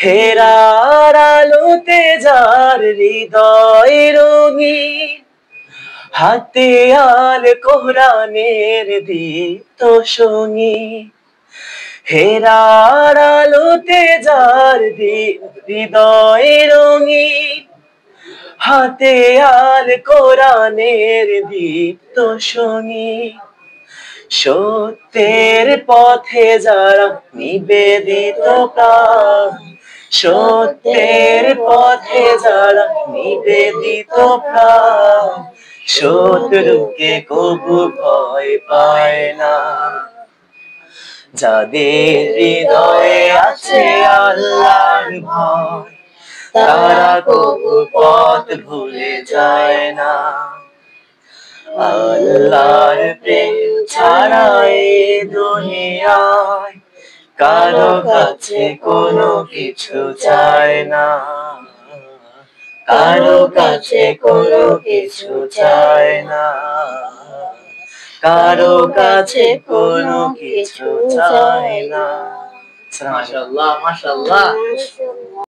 হেরার আলোতে যার হৃদয় রঙিন, হাতে আল কোরআনের দীপ্ত সঙ্গী। হেরার আলোতে যার হৃদয় রঙিন, হাতে আল কোরআনের দীপ্ত সঙ্গী। সত্যের পথে যারা নিবেদিত প্রাণ, সত্যের পথে যারা নিবেদিত প্রাণ, শত্রুকে কবু ভয় পায় না। যাদের হৃদয়ে আছে আল্লাহর ভয়, তারা কবু পথ ভুলে যায় না। আল্লাহর প্রেম ছাড়া এই দুনিয়ায় কারো কাছে কোনো কিছু চায় না, কারো কাছে কোনো কিছু চায় না, কারো কাছে কোনো কিছু চায় না। মাশাআল্লাহ, মাশাআল্লাহ।